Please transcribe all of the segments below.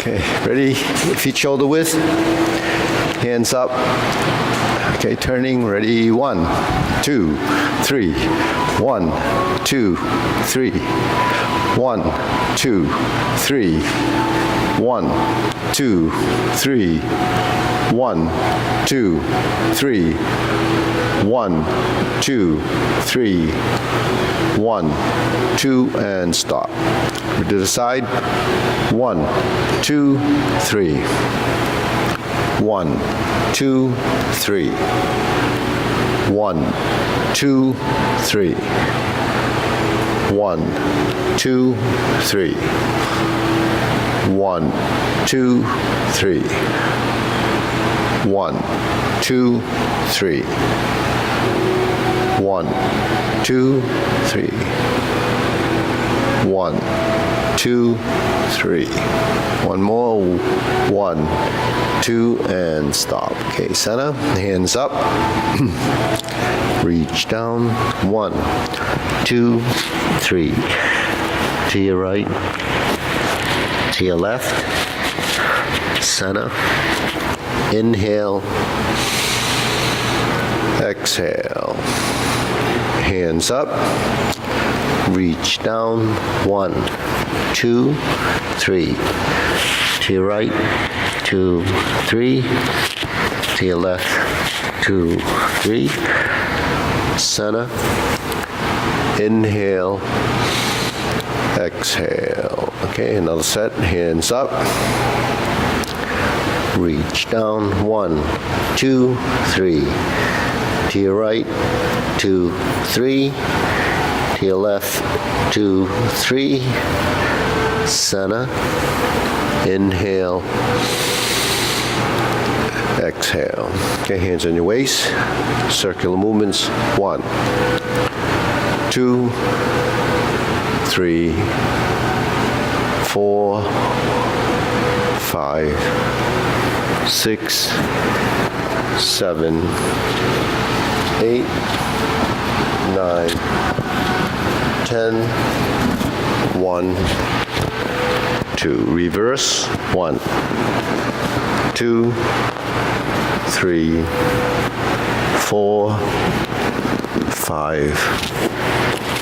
Okay, ready? Feet shoulder width. Hands up. Okay, turning. Ready? 1, 2, 3. 1, 2, 3. 1, 2, 3. 1, 2, 3. 1, 2, 3. 1, 2, 3. 1, 2, and stop. To the side. 1, 2, 3. 1, 2, 3. 1, 2, 3. 1, 2, 3. 1, 2, 3. 1, 2, 3. 1, 2, 3. 1, 2, 3. One more. 1, 2, and stop. Okay, center, hands up. Reach down. 1, 2, 3. To your right, to your left, center. Inhale, exhale. Hands up. Reach down. 1, 2, 3. To your right, 2, 3. To your left, 2, 3. Center. Inhale. Exhale. Okay, another set. Hands up. Reach down. 1, 2, 3. To your right, 2, 3. To your left, 2, 3. Center. Inhale. Exhale. Okay, hands on your waist. Circular movements. 1, 2, 3, 4, 5, 6, 7, 8, 9, 10, 1, 2. Reverse. 1, 2, 3, 4, 5,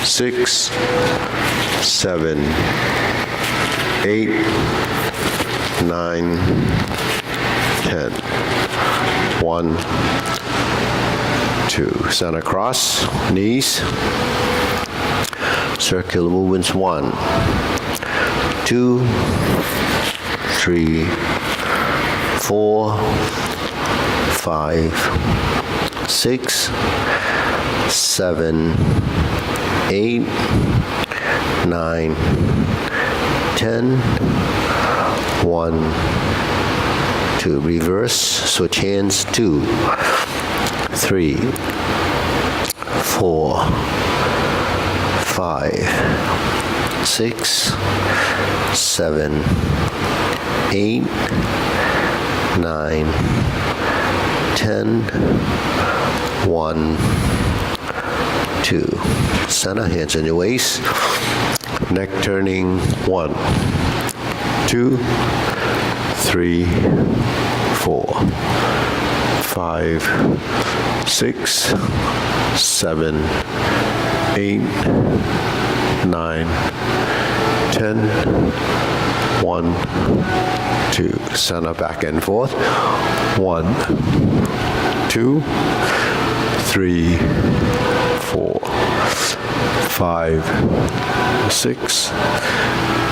6, 7, 8, 9, 10. 1, 2. Center cross, knees. Circular movements. 1, 2, 3, 4, 5, 6, 7, 8, 9, 10. 1, 2. Reverse. Switch hands. 2, 3, 4, 5, 6, 7, 8, 9, 10. 1, 2. Center, hands on your waist. Neck turning. 1, 2, 3, 4, 5, 6, 7, 8, 9, 10. 1, 2. Center, back and forth. 1, 2, 3, 4, 5, 6,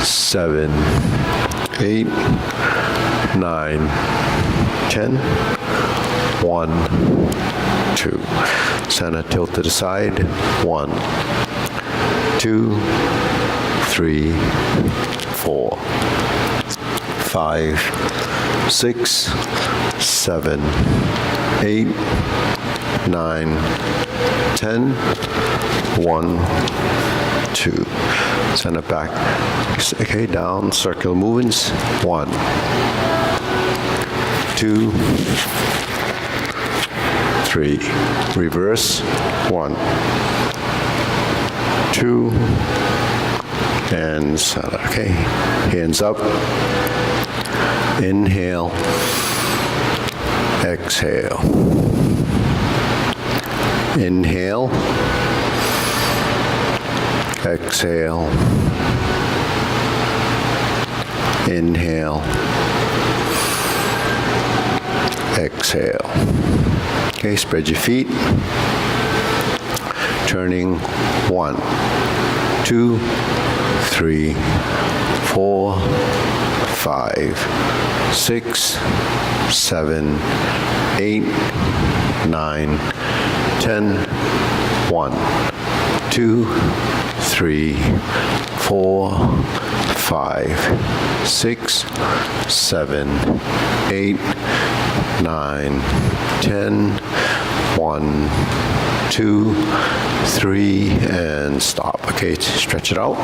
7, 8, 9, 10. 1, 2. Center, tilt to the side. 1, 2, 3, 4, 5, 6, 7, 8, 9, 10. 1, 2. Center back. Okay, down. Circular movements. 1, 2, 3. Reverse. 1, 2, and center. Okay, hands up. Inhale, exhale. Inhale, exhale. Inhale, exhale. Okay, spread your feet. Turning 1, 2, 3, 4, 5, 6, 7, 8, 9, 10. 1, 2, 3, 4, 5, 6, 7, 8, 9, 10. 1, 2, 3, and stop. Okay, stretch it out.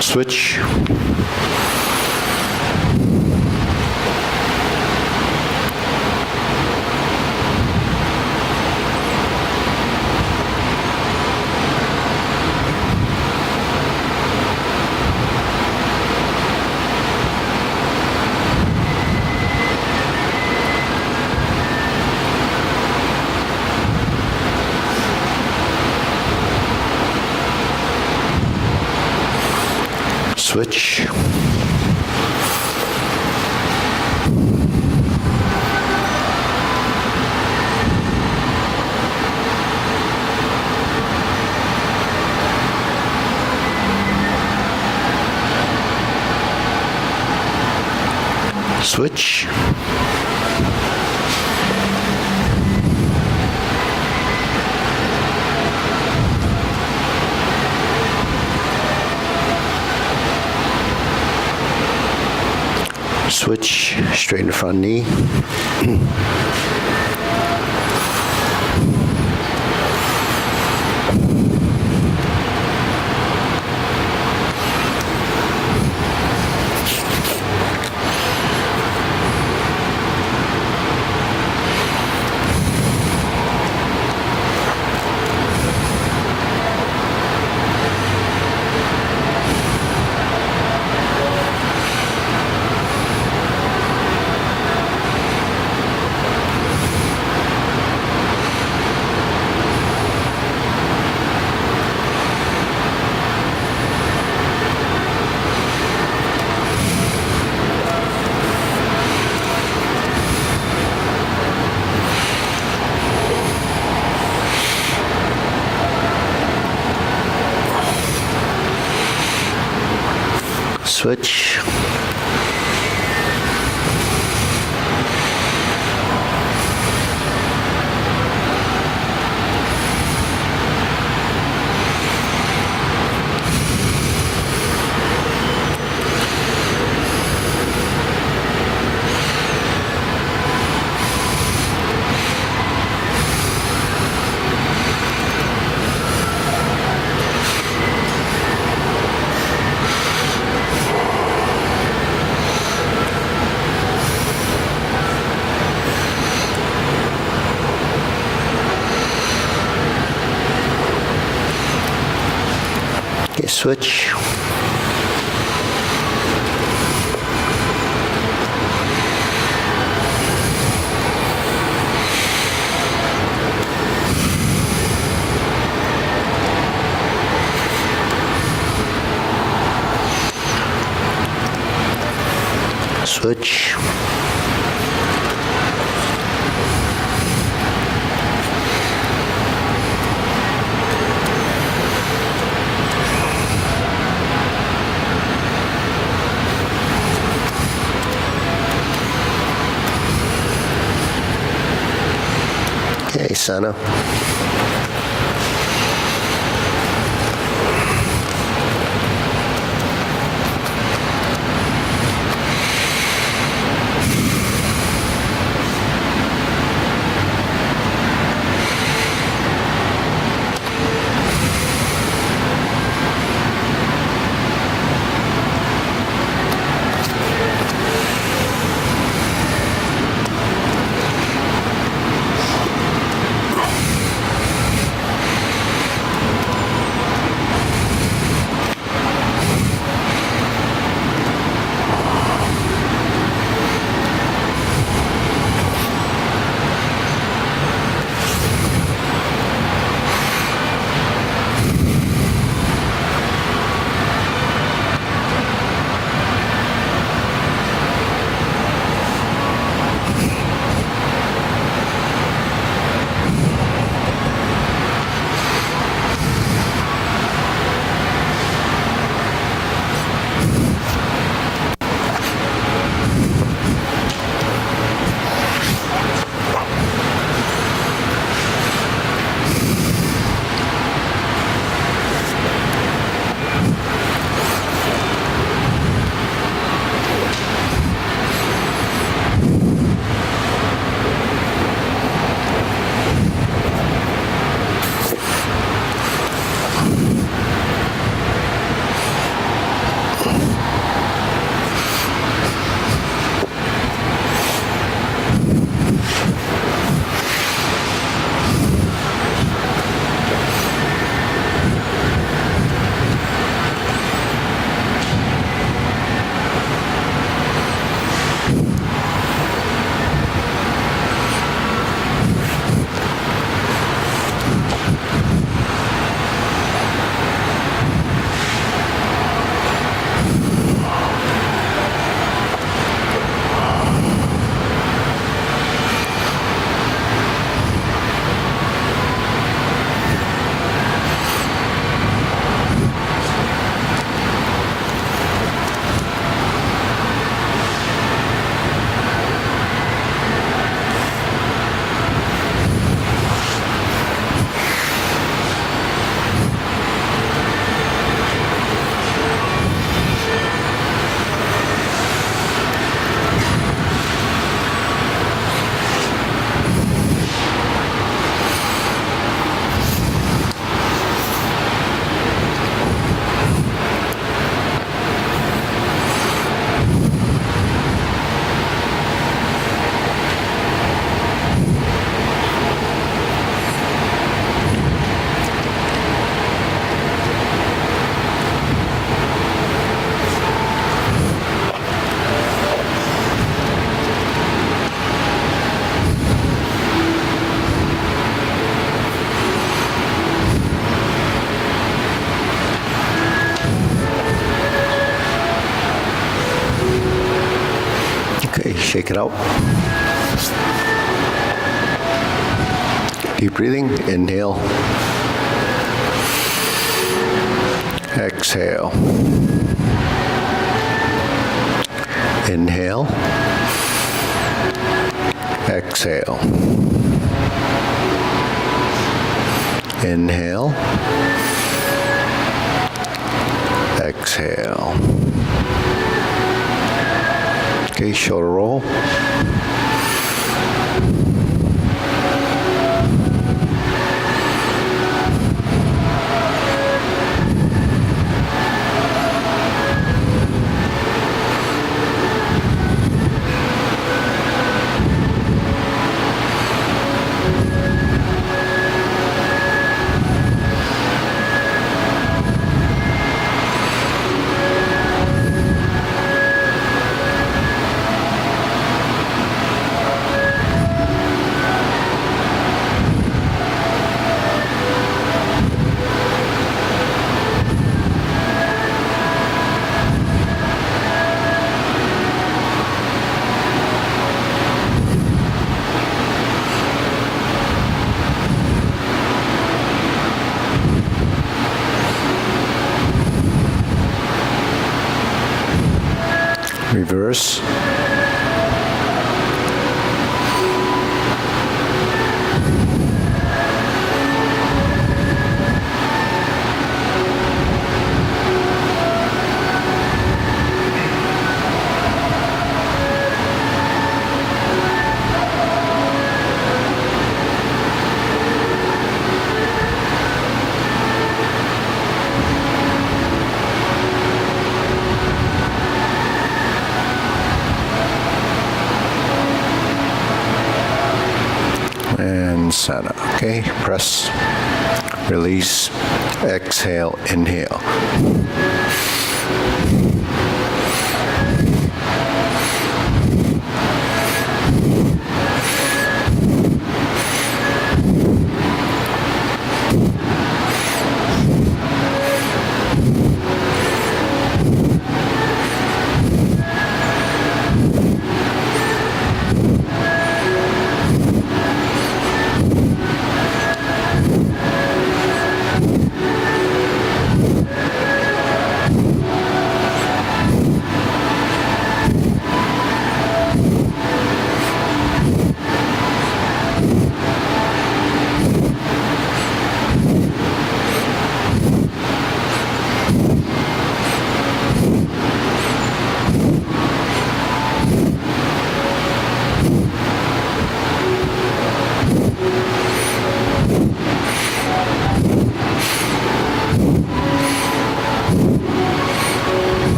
Switch. Switch. Switch. Switch, straighten the front knee. Switch. Okay, switch. Switch. Okay, center. Take it out. Keep breathing. Inhale. Exhale. Inhale. Exhale. Inhale. Exhale. Okay, shoulder roll. Reverse. And center. Okay, press, release, exhale, inhale.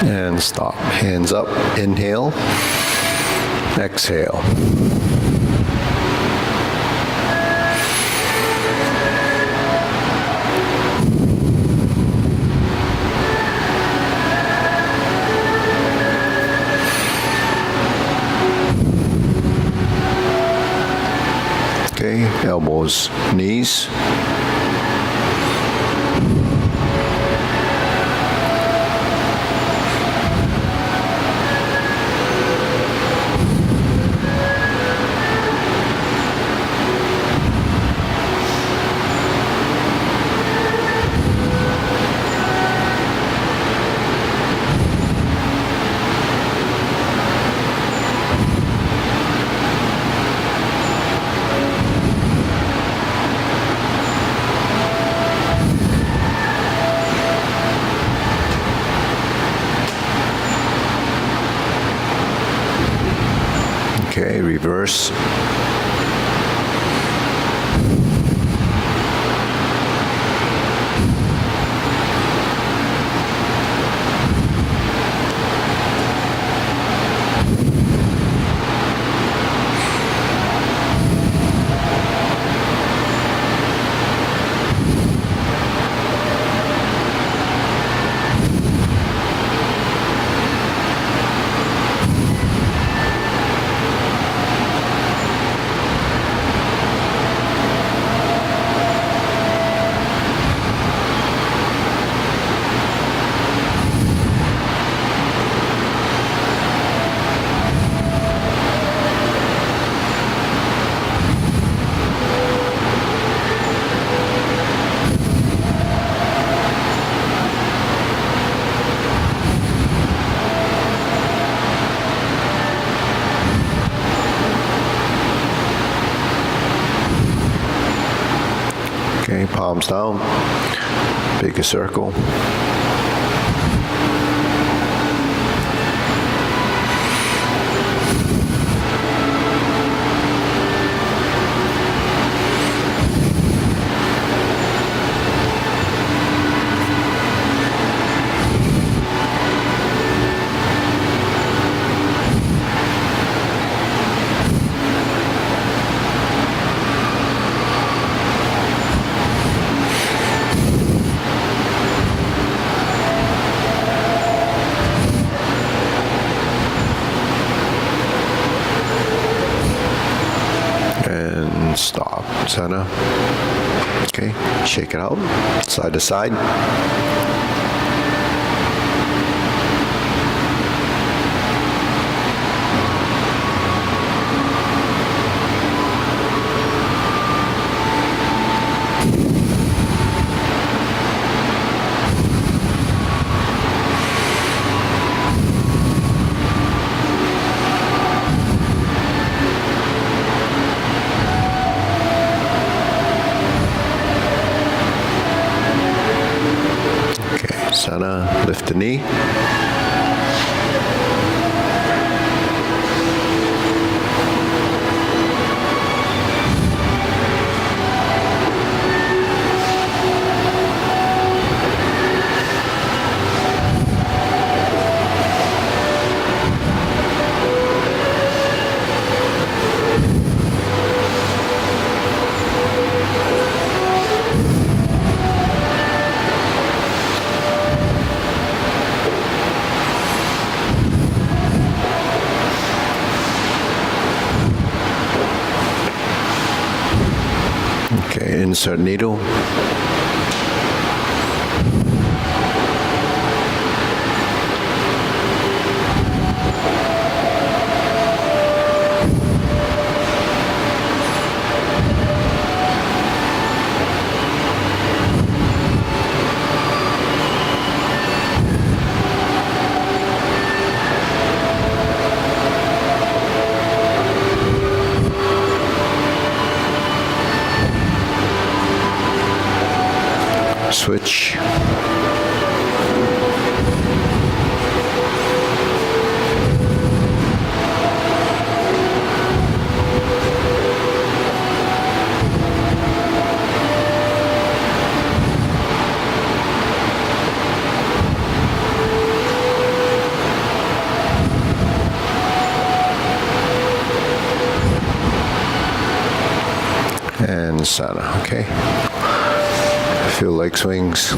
And stop. Hands up. Inhale. Exhale. Okay, elbows, knees. Okay, reverse. palms down, bigger circle. Stop, center. Okay, shake it out, side to side. Center, lift the knee. Okay, insert needle. Switch. And center, okay? Feel leg swings.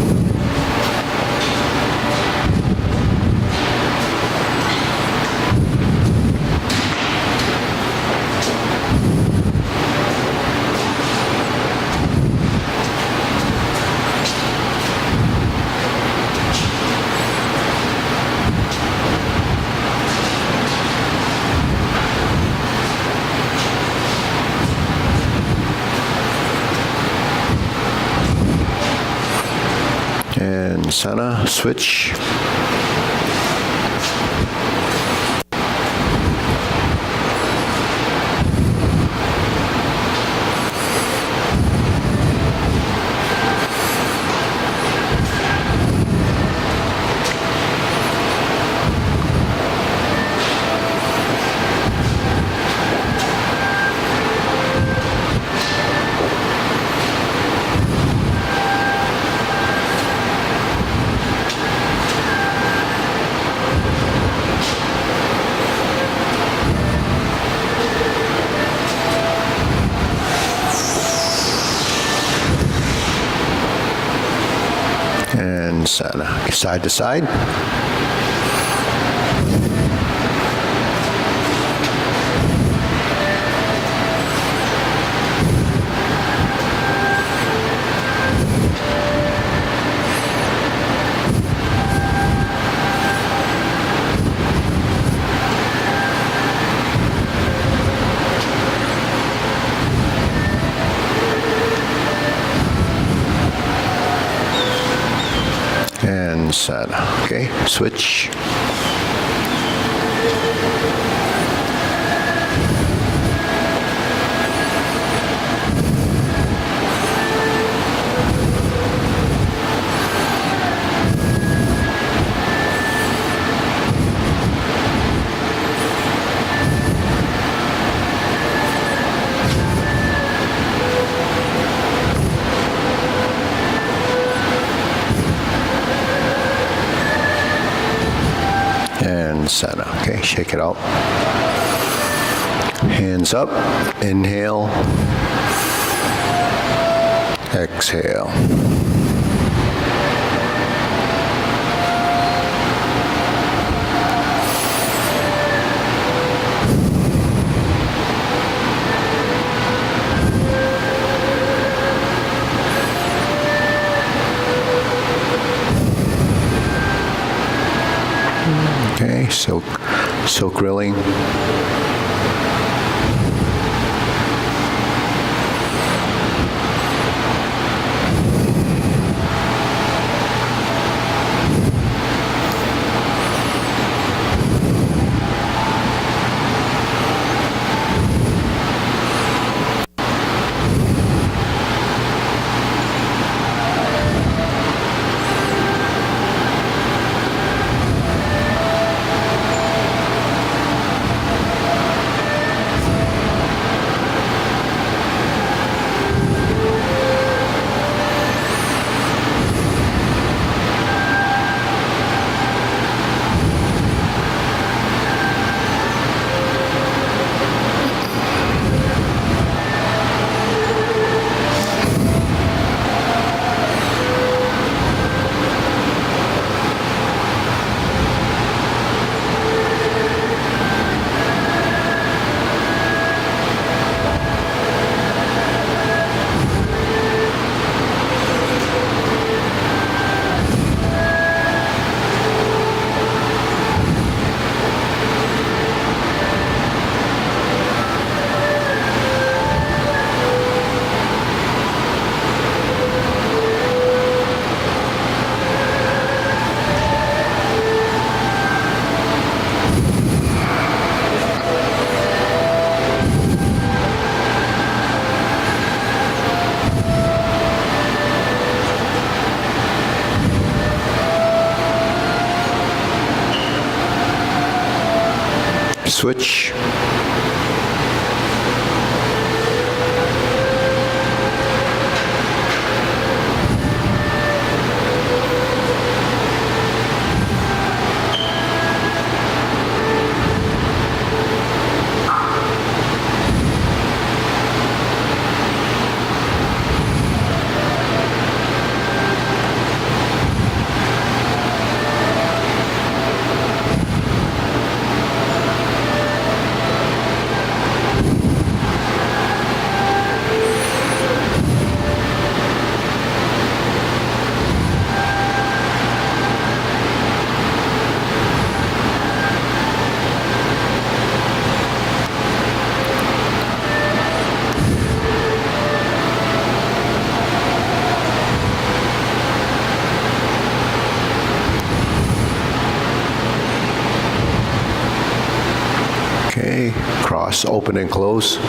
And center, switch. And center, side to side. And center, okay, switch. center. Okay, shake it out. Hands up, inhale, exhale. Okay, silk grilling. Switch. Okay, cross, open and close.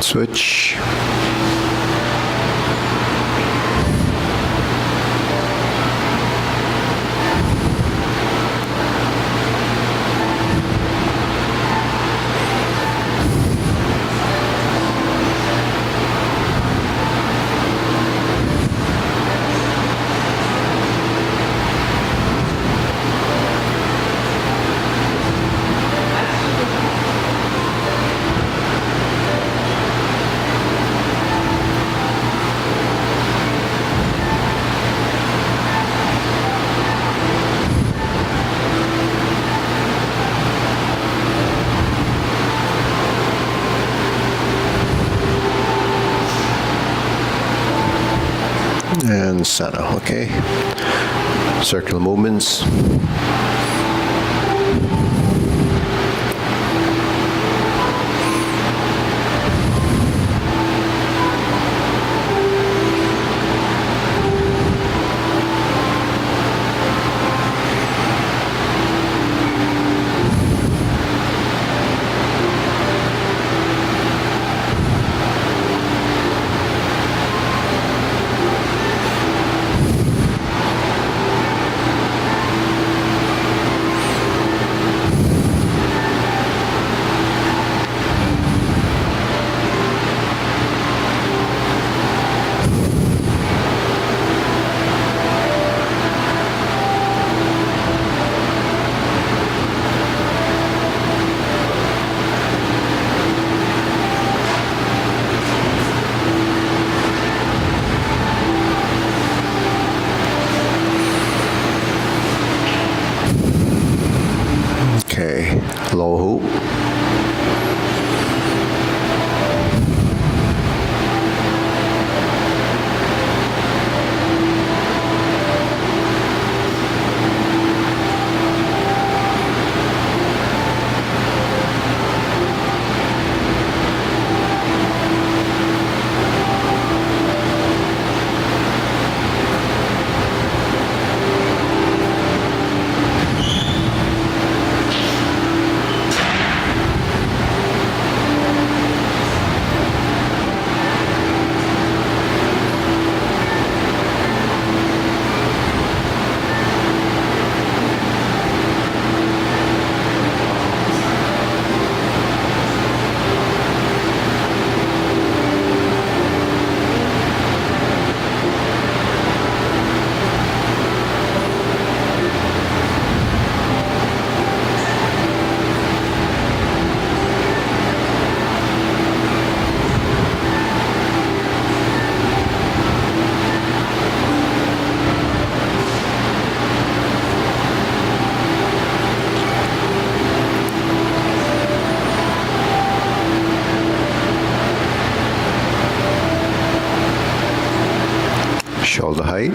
Switch. and center, okay? Circular movements. Okay, low hoop. Shoulder height.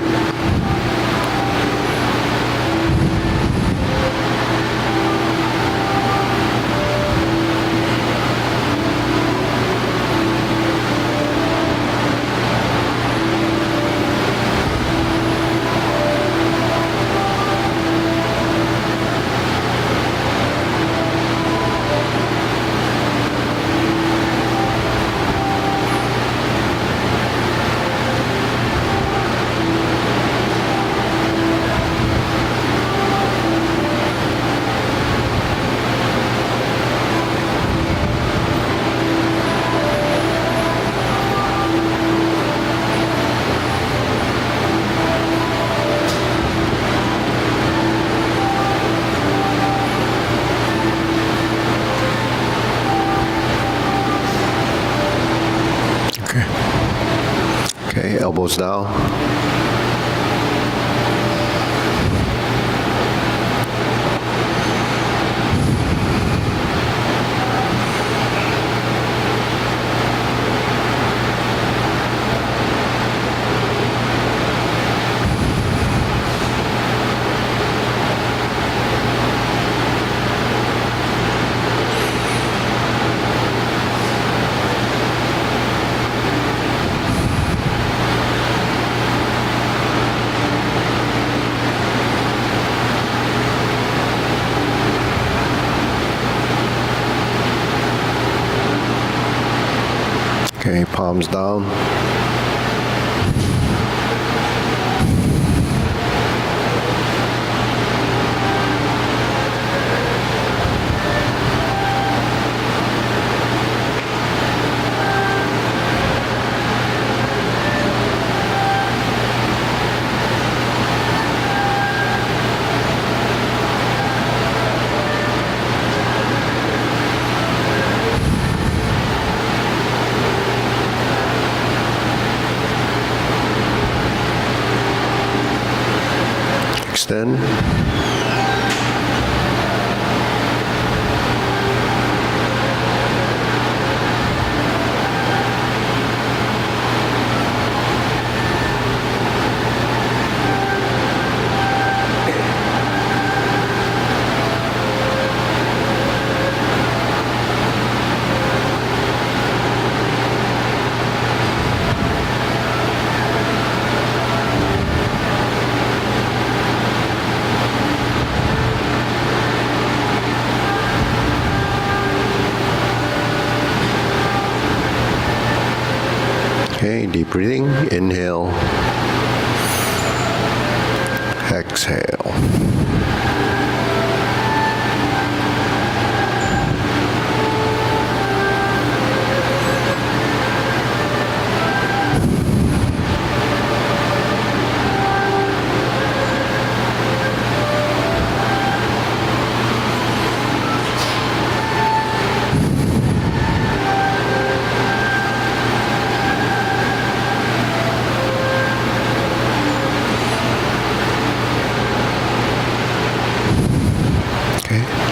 Okay, elbows down. Okay, palms down. Extend. Okay, deep breathing. Inhale. Exhale.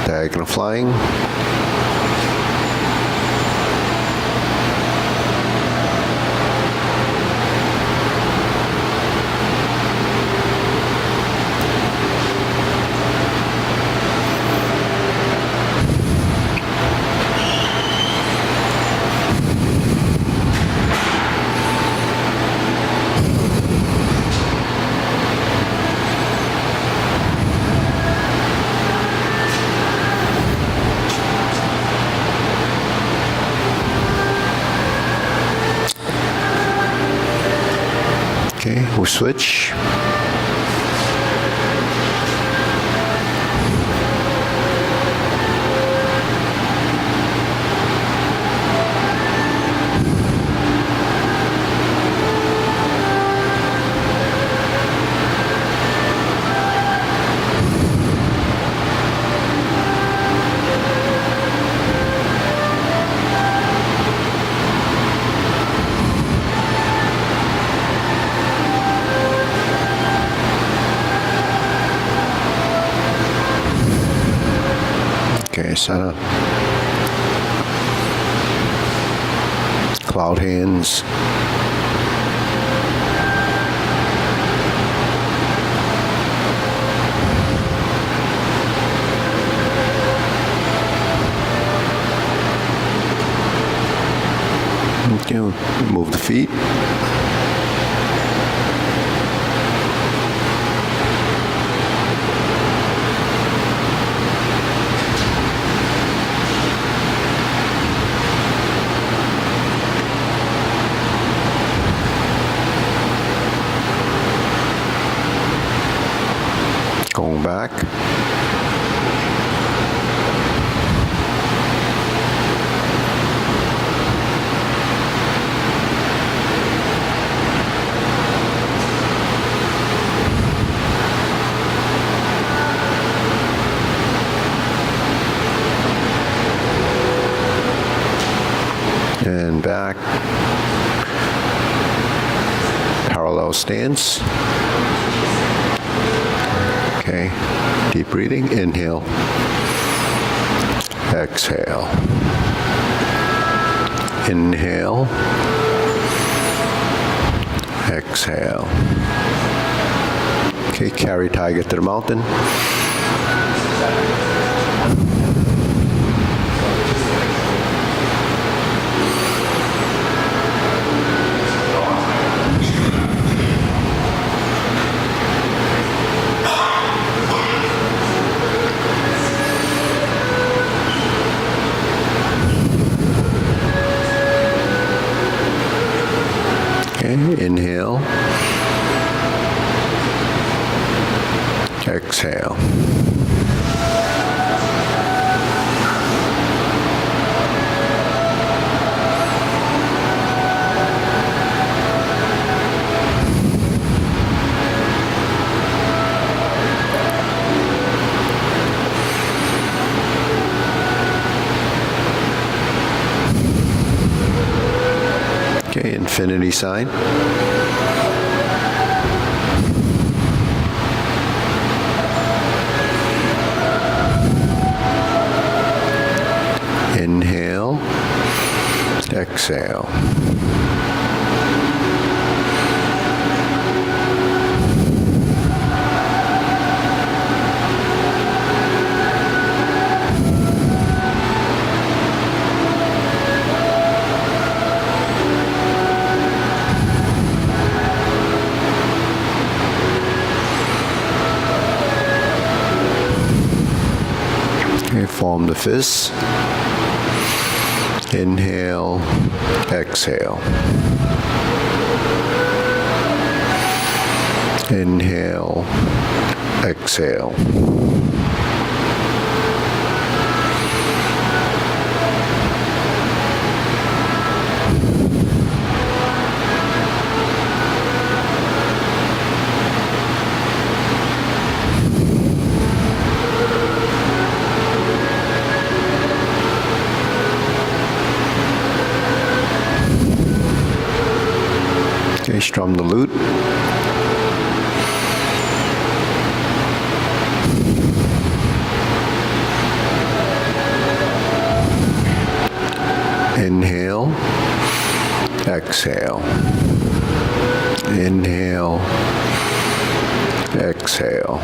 Diagonal flying. Okay, we'll switch. Okay, center. Cloud hands. Okay, move the feet. Going back. And back. Parallel stance. Okay, deep breathing. Inhale. Exhale. Inhale. Exhale. Okay, carry tiger to the mountain. Inhale. Exhale. Okay, infinity sign. Inhale, exhale. Okay, form the fist. Inhale, exhale. Inhale, exhale. Okay, strum the lute. Inhale, exhale. Inhale, exhale.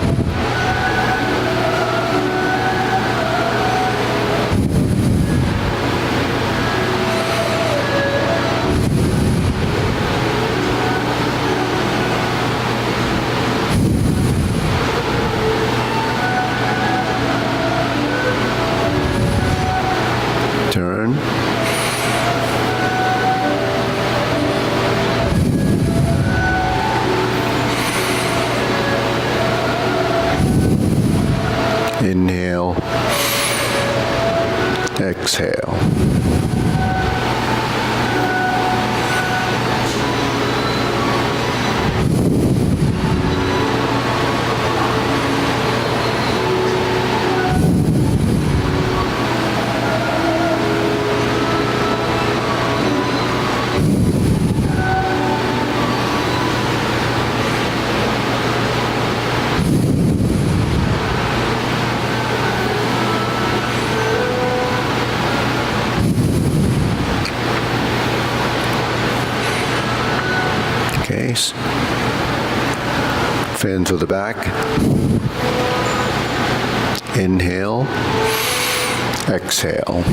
Turn. Inhale, exhale. Okay, fan to the back. Inhale, exhale.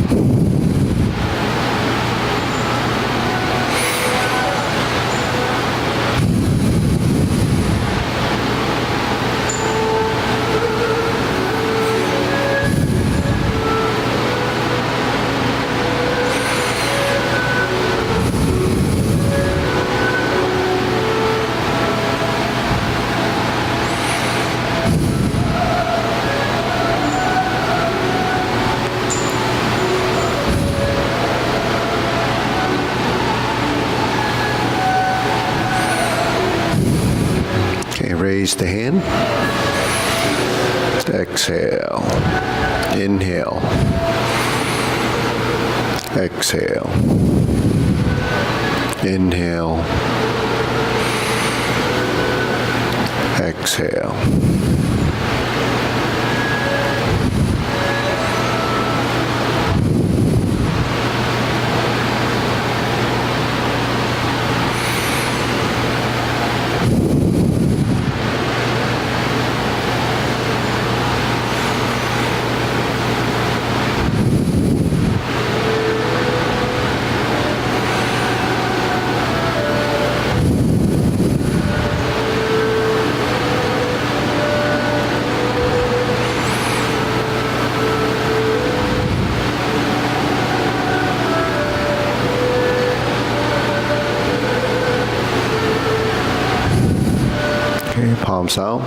Raise the hand. Exhale. Inhale. Exhale. Inhale. Exhale. Okay, palms out.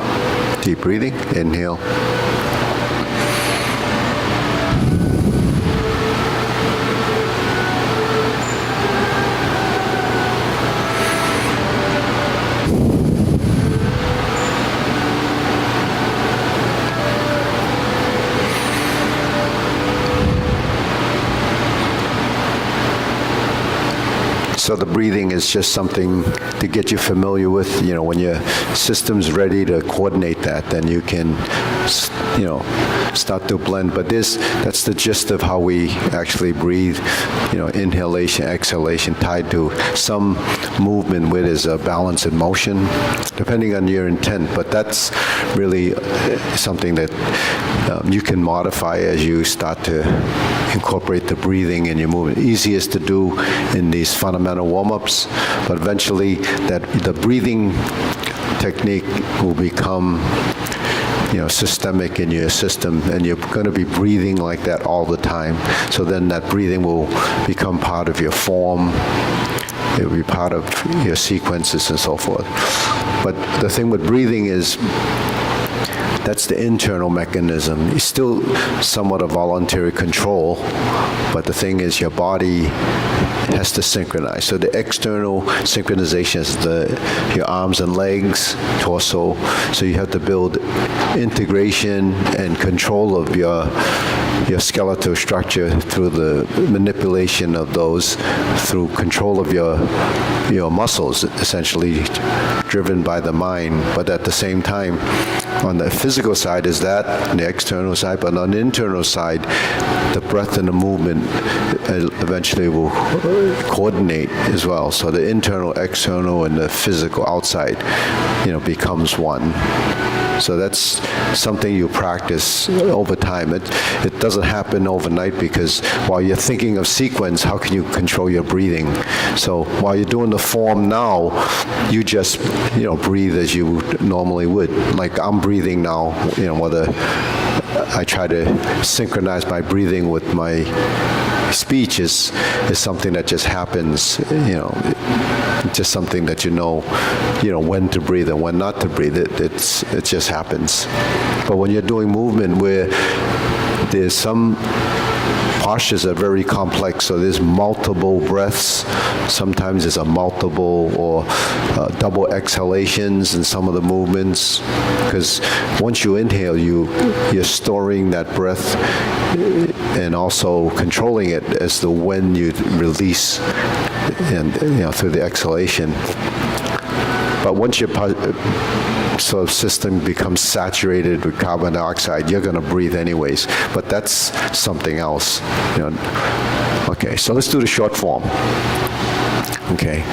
Deep breathing. Inhale. So the breathing is just something to get you familiar with. You know, when your system's ready to coordinate that, then you can, you know, start to blend. But that's the gist of how we actually breathe. You know, inhalation, exhalation, tied to some movement where there's a balance in motion, depending on your intent. But that's really something that you can modify as you start to incorporate the breathing in your movement. Easiest to do in these fundamental warm-ups, but eventually the breathing technique will become, you know, systemic in your system, and you're going to be breathing like that all the time. So then that breathing will become part of your form, It will be part of your sequences and so forth. But the thing with breathing is that's the internal mechanism. It's still somewhat of voluntary control, but the thing is your body has to synchronize. So the external synchronization is your arms and legs, torso. So you have to build integration and control of your skeletal structure through the manipulation of those, through control of your muscles, essentially driven by the mind. But at the same time, on the physical side is that, on the external side, but on the internal side, the breath and the movement eventually will coordinate as well. So the internal, external, and the physical outside, becomes one. So that's something you practice over time. It doesn't happen overnight because while you're thinking of sequence, how can you control your breathing? So while you're doing the form now, you just, breathe as you normally would. Like I'm breathing now, whether I try to synchronize my breathing with my speech is something that just happens, just something that when to breathe and when not to breathe. It just happens. But when you're doing movement where there's some postures are very complex, so there's multiple breaths. Sometimes there's a multiple or double exhalations in some of the movements, because once you inhale, you're storing that breath and also controlling it as to when you release, and through the exhalation. But once your sort of system becomes saturated with carbon dioxide, you're going to breathe anyways. But that's something else. Okay, so let's do the short form. Okay.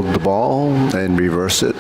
hold the ball and reverse it.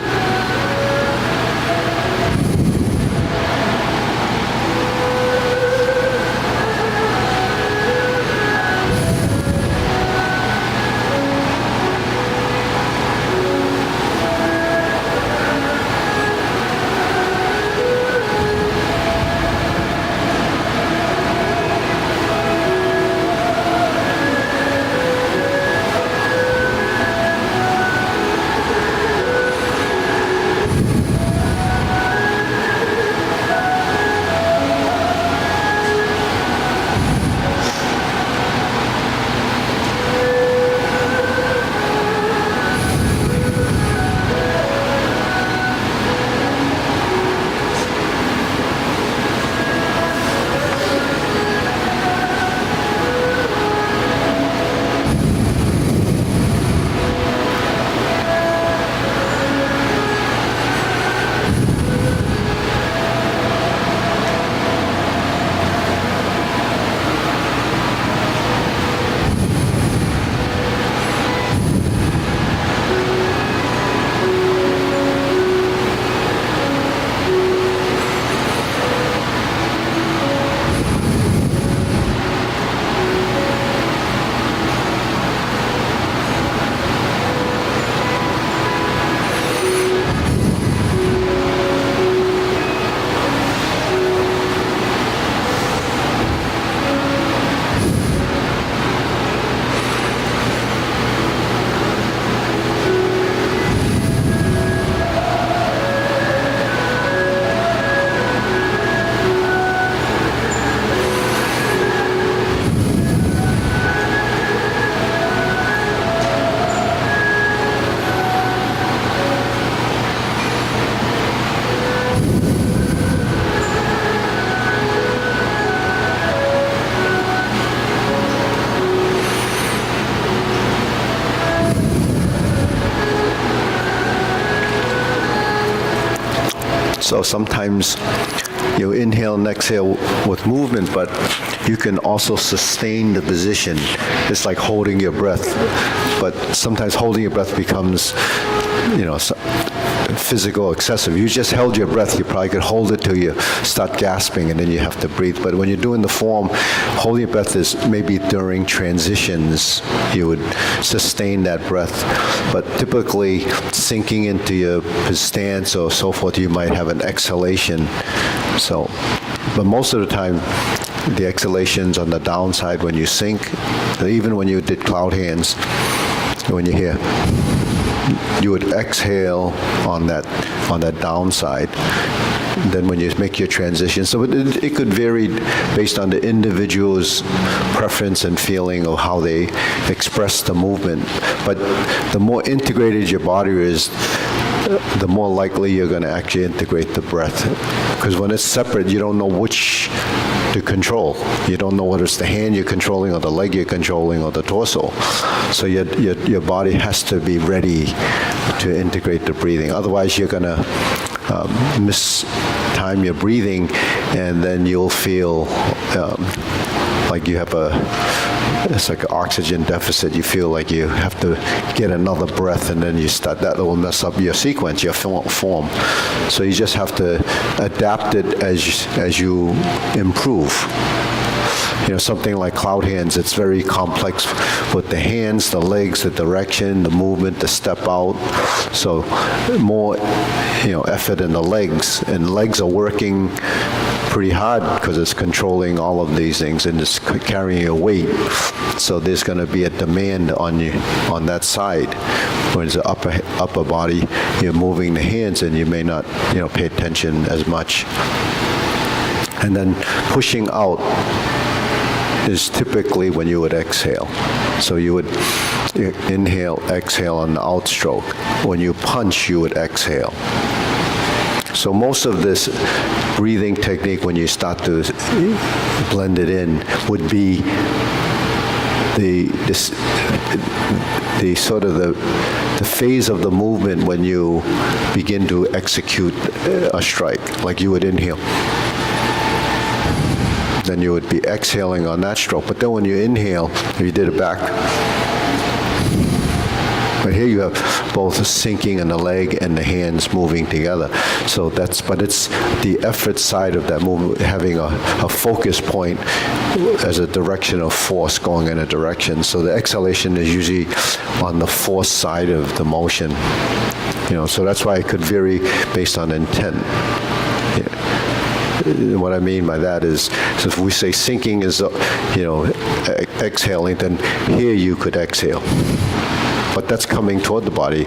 So sometimes you inhale and exhale with movement, but you can also sustain the position. It's like holding your breath, but sometimes holding your breath becomes, physical excessive. You just held your breath, you probably could hold it till you start gasping and then you have to breathe. But when you're doing the form, holding your breath is maybe during transitions, you would sustain that breath. But typically sinking into your stance or so forth, you might have an exhalation. But most of the time, the exhalation's on the downside when you sink. Even when you did cloud hands, when you're here, you would exhale on that downside. Then when you make your transition, so it could vary based on the individual's preference and feeling of how they express the movement. But the more integrated your body is, the more likely you're going to actually integrate the breath. Because when it's separate, you don't know which to control. You don't know whether it's the hand you're controlling or the leg you're controlling or the torso. So your body has to be ready to integrate the breathing. Otherwise, you're going to mistime your breathing, and then you'll feel like you have it's like an oxygen deficit. You feel like you have to get another breath, and then that will mess up your sequence, your form. So you just have to adapt it as you improve. Something like cloud hands, it's very complex with the hands, the legs, the direction, the movement, the step out. So more, effort in the legs. And legs are working pretty hard because it's controlling all of these things and it's carrying your weight. So there's going to be a demand on you on that side. When it's the upper body, you're moving the hands and you may not, pay attention as much. And then pushing out is typically when you would exhale. So you would inhale, exhale on the outstroke. When you punch, you would exhale. So most of this breathing technique, when you start to blend it in, would be the phase of the movement when you begin to execute a strike, like you would inhale. Then you would be exhaling on that stroke. But then when you inhale, if you did it back, But here you have both sinking in the leg and the hands moving together. So but it's the effort side of that movement, having a focus point as a direction of force going in a direction. So the exhalation is usually on the force side of the motion. So that's why it could vary based on intent. What I mean by that is, so if we say sinking is, exhaling, then here you could exhale. But that's coming toward the body.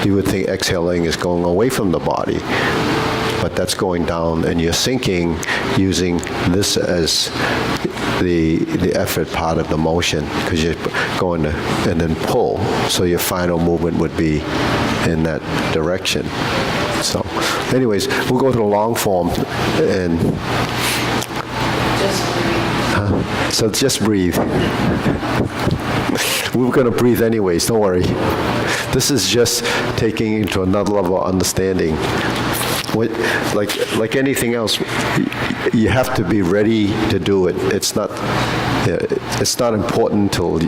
You would think exhaling is going away from the body. But that's going down, and you're sinking using this as the effort part of the motion, because you're going to, and then pull. So your final movement would be in that direction. So, anyways, we'll go to the long form, and so just breathe. We're going to breathe anyways, don't worry. This is just taking into another level of understanding. Like anything else, you have to be ready to do it. It's not important until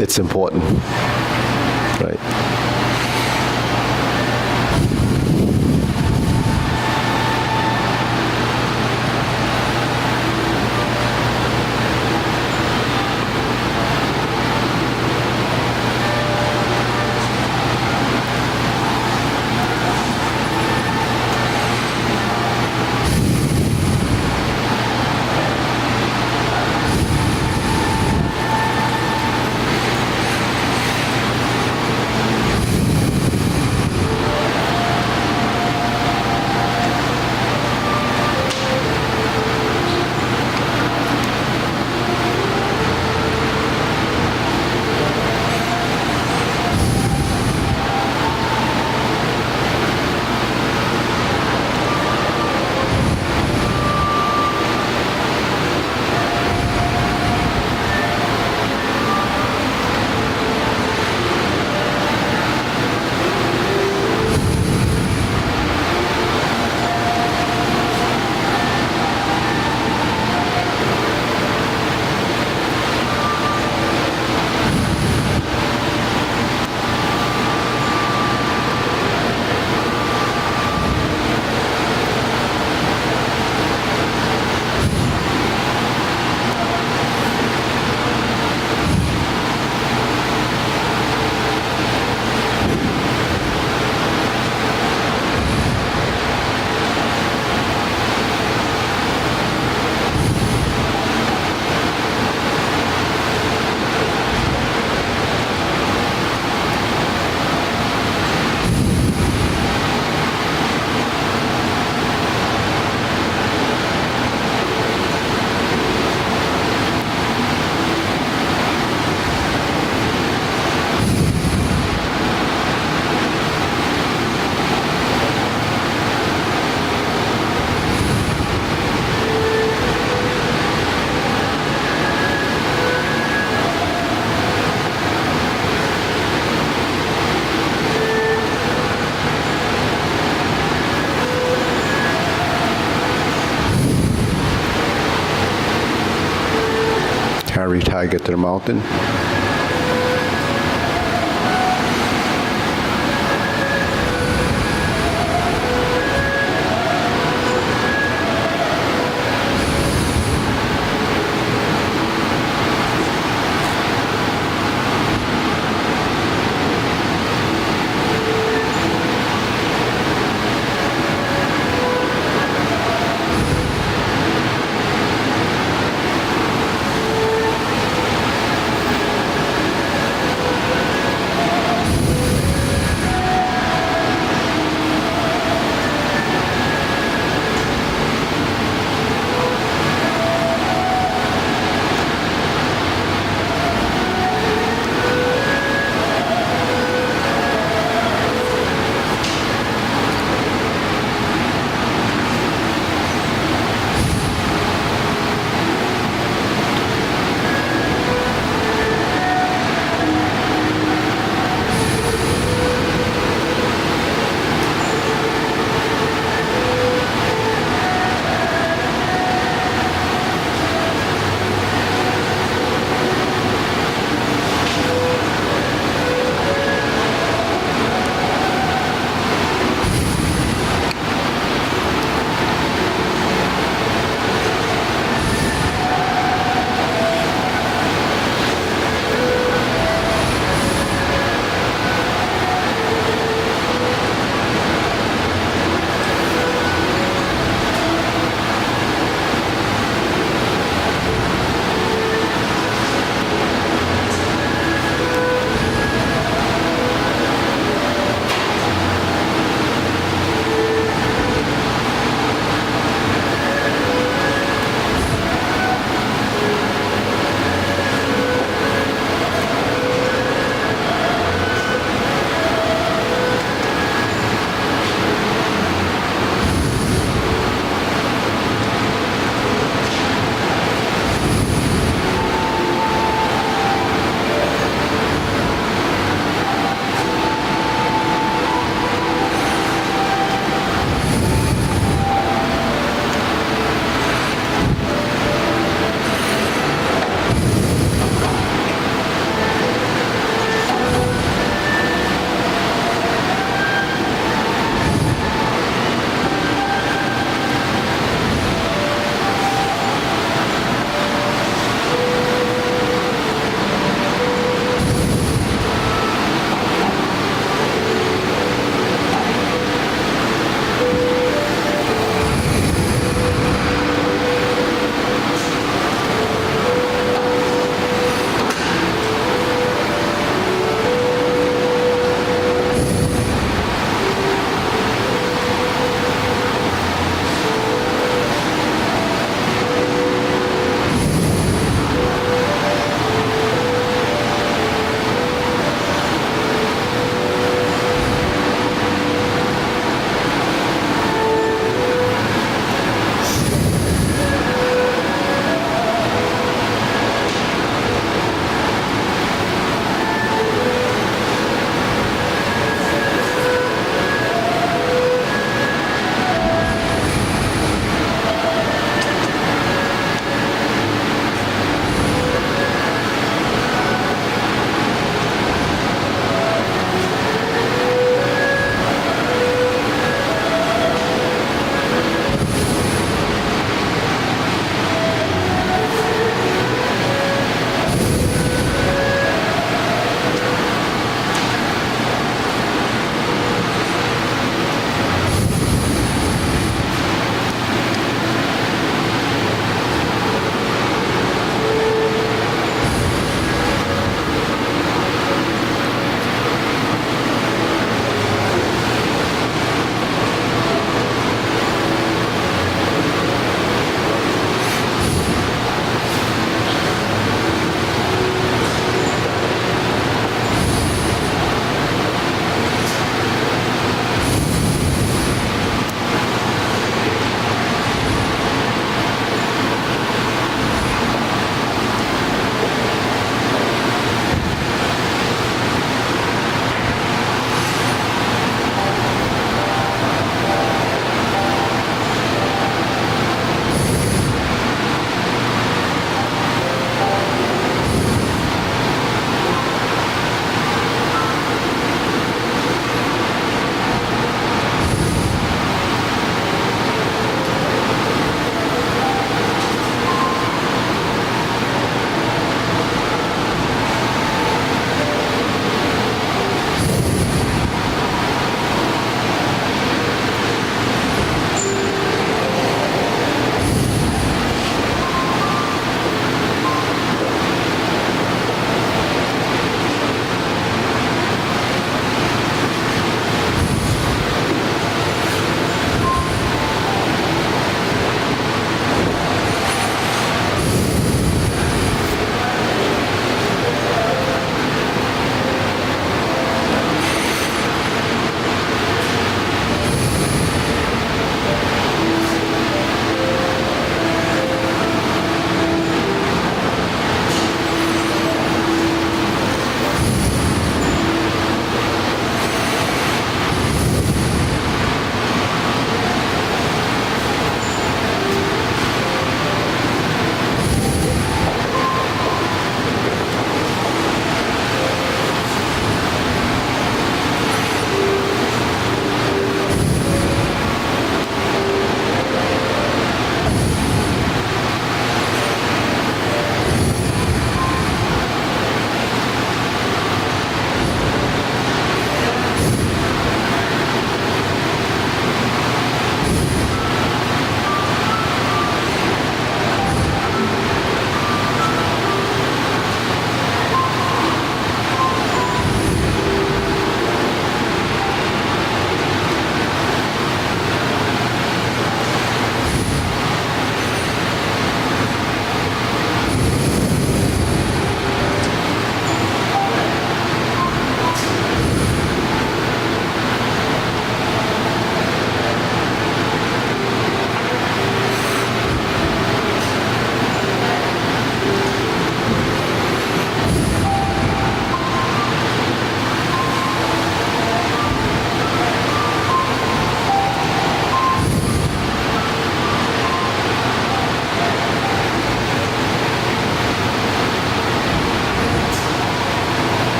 it's important, right? Carry tiger to the mountain.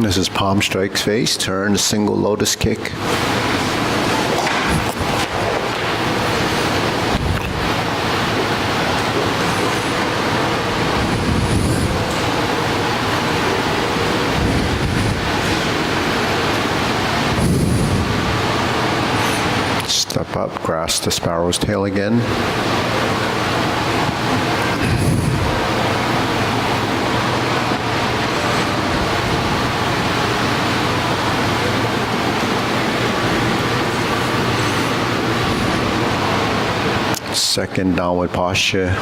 This is palm strikes face, turn, single lotus kick. Step up, grasp the sparrow's tail again. Second downward posture.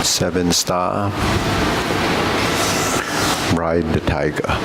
Seven star. Ride the tiger.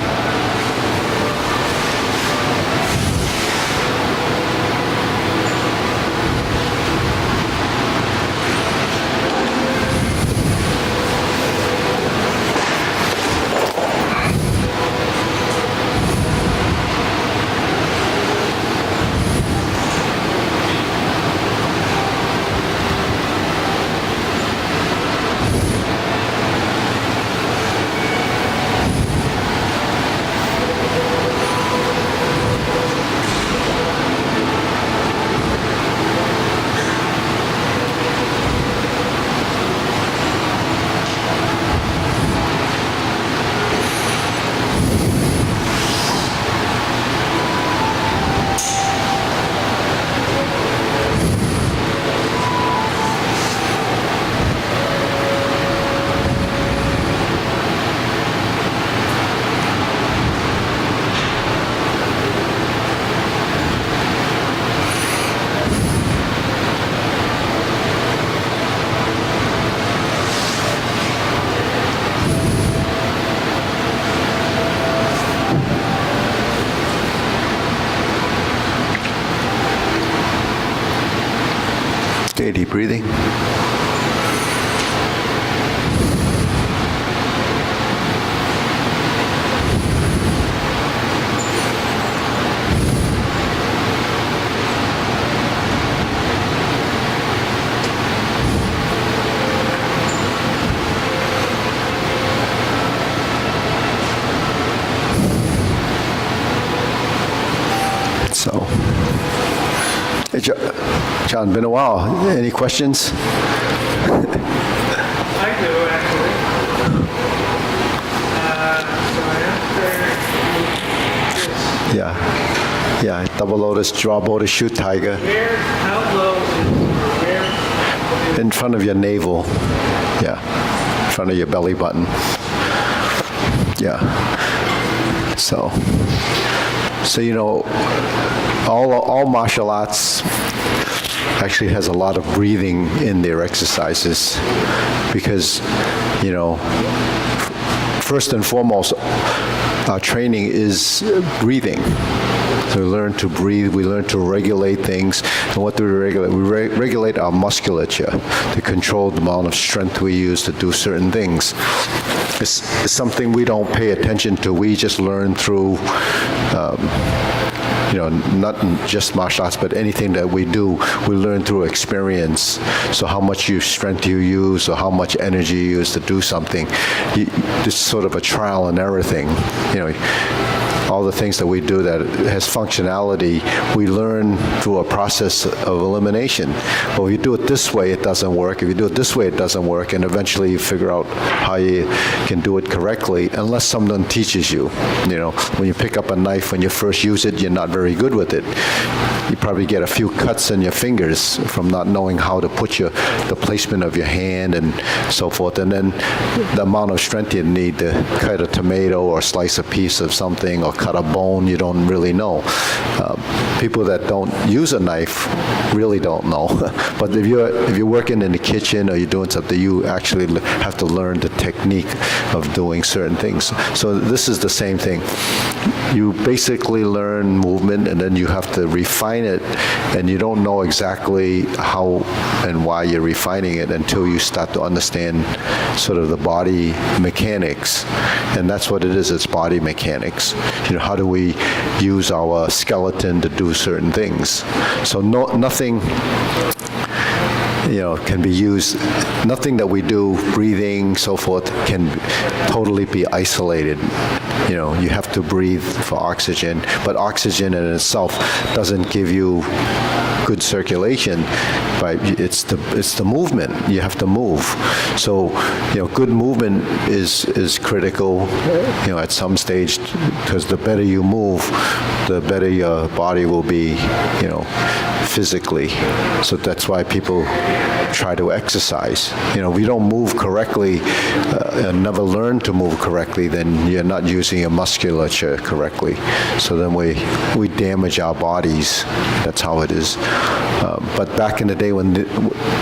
Steady breathing. So, hey, John, been a while. Any questions? I do, actually. So after this, Yeah, double lotus, drop lotus, shoot tiger. how low is, where? In front of your navel. Yeah, in front of your belly button. Yeah. So you know, all martial arts actually has a lot of breathing in their exercises because, you know, first and foremost, our training is breathing. So we learn to breathe, we learn to regulate things. And what do we regulate? We regulate our musculature to control the amount of strength we use to do certain things. It's something we don't pay attention to. We just learn through, you know, not just martial arts, but anything that we do, we learn through experience. So how much strength you use or how much energy you use to do something. It's sort of a trial and error thing. You know, all the things that we do that has functionality, we learn through a process of elimination. Well, if you do it this way, it doesn't work. If you do it this way, it doesn't work. And eventually you figure out how you can do it correctly, unless someone teaches you. You know, when you pick up a knife, when you first use it, you're not very good with it. You probably get a few cuts in your fingers from not knowing how to put the placement of your hand and so forth. And then the amount of strength you need to cut a tomato or slice a piece of something or cut a bone, you don't really know. People that don't use a knife really don't know. But if you're working in the kitchen or you're doing something, you actually have to learn the technique of doing certain things. So this is the same thing. you basically learn movement, and then you have to refine it, and you don't know exactly how and why you're refining it until you start to understand sort of the body mechanics. And that's what it is, it's body mechanics. How do we use our skeleton to do certain things? So nothing can be used, nothing that we do, breathing, so forth, can totally be isolated. You have to breathe for oxygen, but oxygen in itself doesn't give you good circulation, but it's the movement. You have to move. So, good movement is critical, at some stage, because the better you move, the better your body will be, physically. So that's why people try to exercise. If you don't move correctly, and never learn to move correctly, then you're not using your musculature correctly. So then we damage our bodies. That's how it is. But back in the day when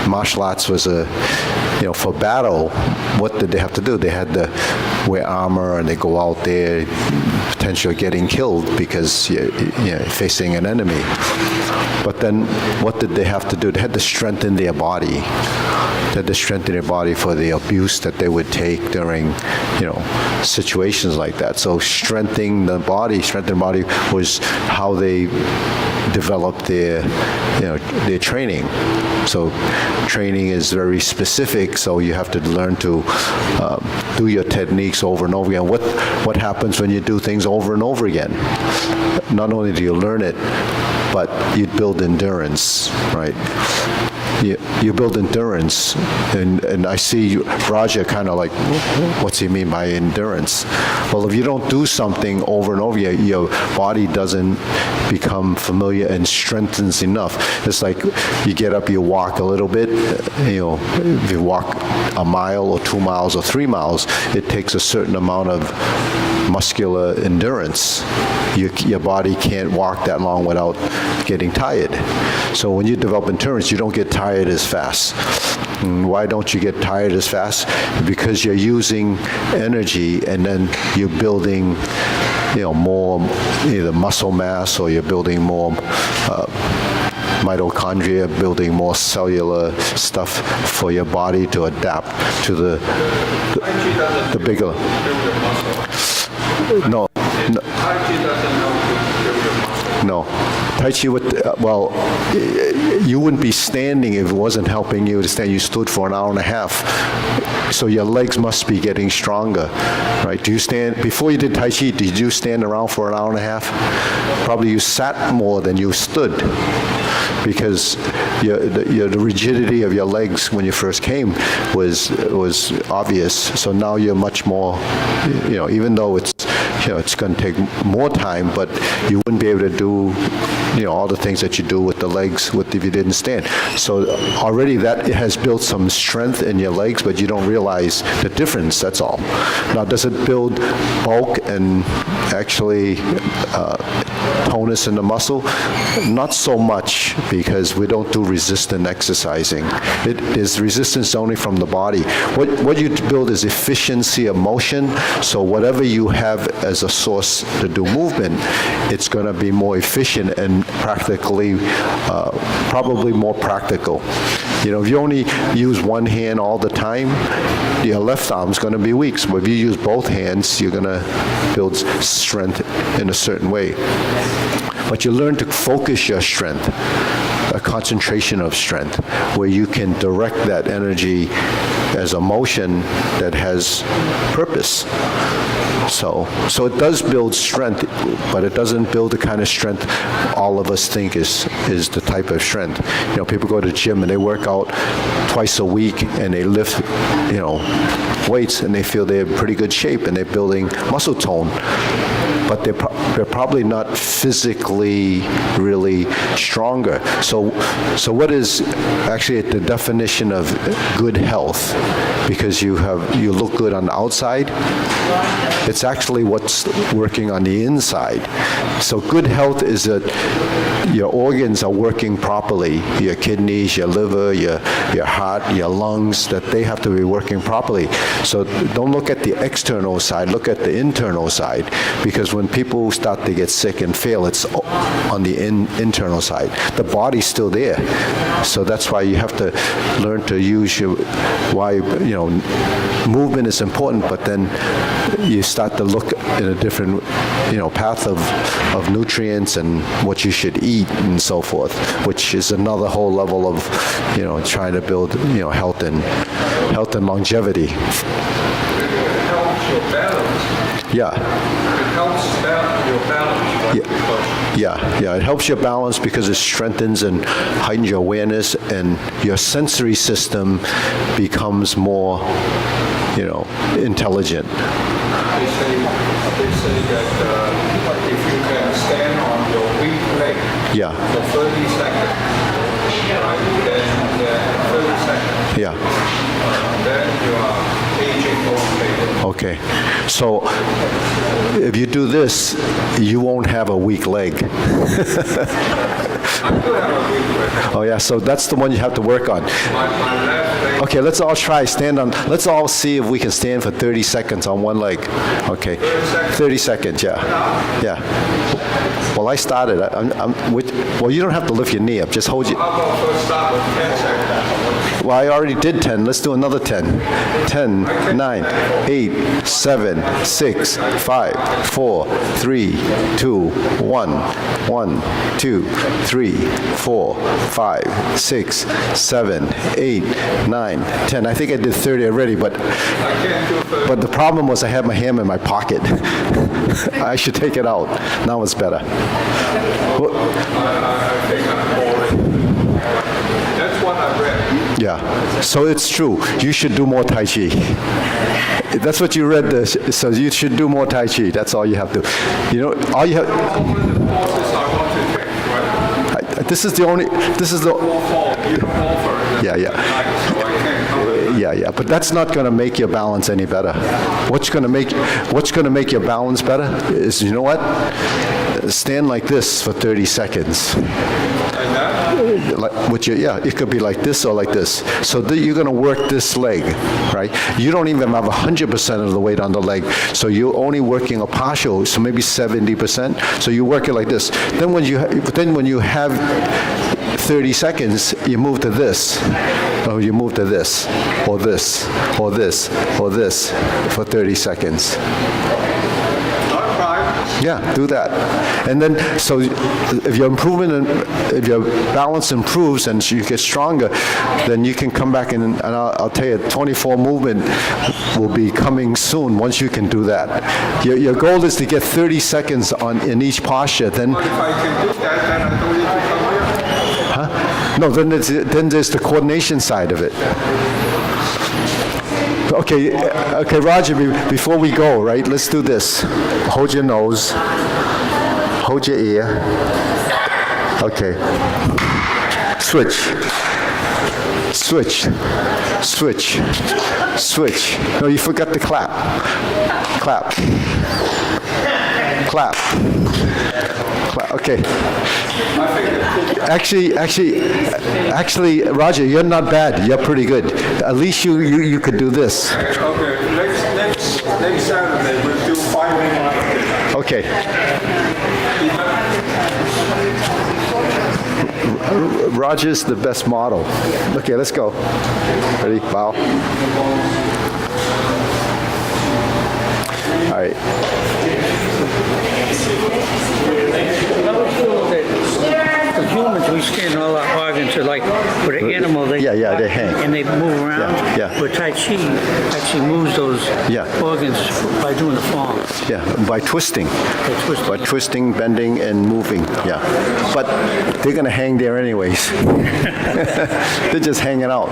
martial arts was for battle, what did they have to do? They had to wear armor and they go out there potentially getting killed because you're facing an enemy. But then what did they have to do? They had to strengthen their body. They had to strengthen their body for the abuse that they would take during, situations like that. So strengthening the body was how they developed their training. So training is very specific, so you have to learn to do your techniques over and over again. What happens when you do things over and over again? Not only do you learn it, but you build endurance, right? You build endurance, and I see Raja kind of like, what's he mean by endurance? Well, if you don't do something over and over, your body doesn't become familiar and strengthens enough. It's like you get up, you walk a little bit, if you walk a mile or 2 miles or 3 miles, it takes a certain amount of muscular endurance. Your body can't walk that long without getting tired. So when you develop endurance, you don't get tired as fast. And why don't you get tired as fast? Because you're using energy, and then you're building, more either muscle mass, or you're building more mitochondria, building more cellular stuff for your body to adapt to the bigger. No. Tai Chi doesn't know to build your muscle. No. Tai Chi you wouldn't be standing if it wasn't helping you to stand. You stood for an hour and a half. So your legs must be getting stronger, right? Do you stand, before you did Tai Chi, did you stand around for an hour and a half? Probably you sat more than you stood, because the rigidity of your legs when you first came was obvious. So now you're much more, even though it's going to take more time, but you wouldn't be able to do, all the things that you do with the legs if you didn't stand. So already that has built some strength in your legs, but you don't realize the difference, that's all. Now, does it build bulk and actually tonus in the muscle? Not so much, because we don't do resistant exercising. It is resistance only from the body. What you build is efficiency of motion, so whatever you have as a source to do movement, it's going to be more efficient and practically, probably more practical. If you only use one hand all the time, your left arm's going to be weak. So if you use both hands, you're going to build strength in a certain way. But you learn to focus your strength, a concentration of strength, where you can direct that energy as a motion that has purpose. So it does build strength, but it doesn't build the kind of strength all of us think is the type of strength. People go to the gym and they work out twice a week and they lift, weights, and they feel they're in pretty good shape and they're building muscle tone. But they're probably not physically really stronger. So what is actually the definition of good health? Because you look good on the outside, It's actually what's working on the inside. So good health is that your organs are working properly, your kidneys, your liver, your heart, your lungs, that they have to be working properly. So don't look at the external side, look at the internal side, because when people start to get sick and fail, it's on the internal side. The body's still there. So that's why you have to learn to use movement is important, but then you start to look in a different, path of nutrients and what you should eat and so forth, which is another whole level of, trying to build, health and longevity. It helps your balance. Yeah. It helps your balance. Yeah, it helps your balance because it strengthens and heightens your awareness, and your sensory system becomes more, intelligent. They say that if you can stand on your weak leg Yeah, for 30 seconds, right, then 30 seconds, yeah. then you are aging over. Okay, so if you do this, you won't have a weak leg. I do have a weak leg. Oh yeah, so that's the one you have to work on. My left leg. Okay, let's all try let's all see if we can stand for 30 seconds on one leg. Okay, 30 seconds, yeah. Well, I started. Well, you don't have to lift your knee up, just hold your... How about first start with 10 seconds? Well, I already did 10. Let's do another 10. 10, 9, 8, 7, 6, 5, 4, 3, 2, 1. 1, 2, 3, 4, 5, 6, 7, 8, 9, 10. I think I did 30 already, but the problem was I had my hand in my pocket. I should take it out. Now it's better. Well, I think I'm boring. That's what I read. yeah, so it's true. You should do more Tai Chi. That's what you read, so you should do more Tai Chi. That's all you have to. All you have... All the poses I want to take, right? This is the... You don't fall for it. Yeah. So I can't cover it. Yeah, but that's not going to make your balance any better. What's going to make your balance better is, you know what? Stand like this for 30 seconds. And that? It could be like this or like this. So you're going to work this leg, right? You don't even have 100% of the weight on the leg, so you're only working a partial, so maybe 70%. So you work it like this. Then when you have 30 seconds, you move to this, or you move to this, or this, or this, or this for 30 seconds. Yeah, do that. And then, so if your balance improves and you get stronger, then you can come back and I'll tell you, 24 movement will be coming soon once you can do that. Your goal is to get 30 seconds in each posture. Then, If I can do that, then I don't need to come here. no, then there's the coordination side of it. Okay, Roger, before we go, right, let's do this. Hold your nose. Hold your ear. Okay. Switch. Switch. Switch. Switch. No, you forgot to clap. Clap. Clap. Clap. Okay. Actually, Roger, you're not bad. You're pretty good. At least you could do this. Okay, next Saturday we'll do 5 minutes. Okay. Roger's the best model. Okay, let's go. Ready? Bow. All right. The humans, we scan all our organs are like, with an animal, they Yeah, they hang. and they move around. Yeah. With Tai Chi, actually moves those Yeah. organs by doing the form. Yeah, by twisting. By twisting. By twisting, bending, and moving. Yeah. But they're going to hang there anyways. They're just hanging out.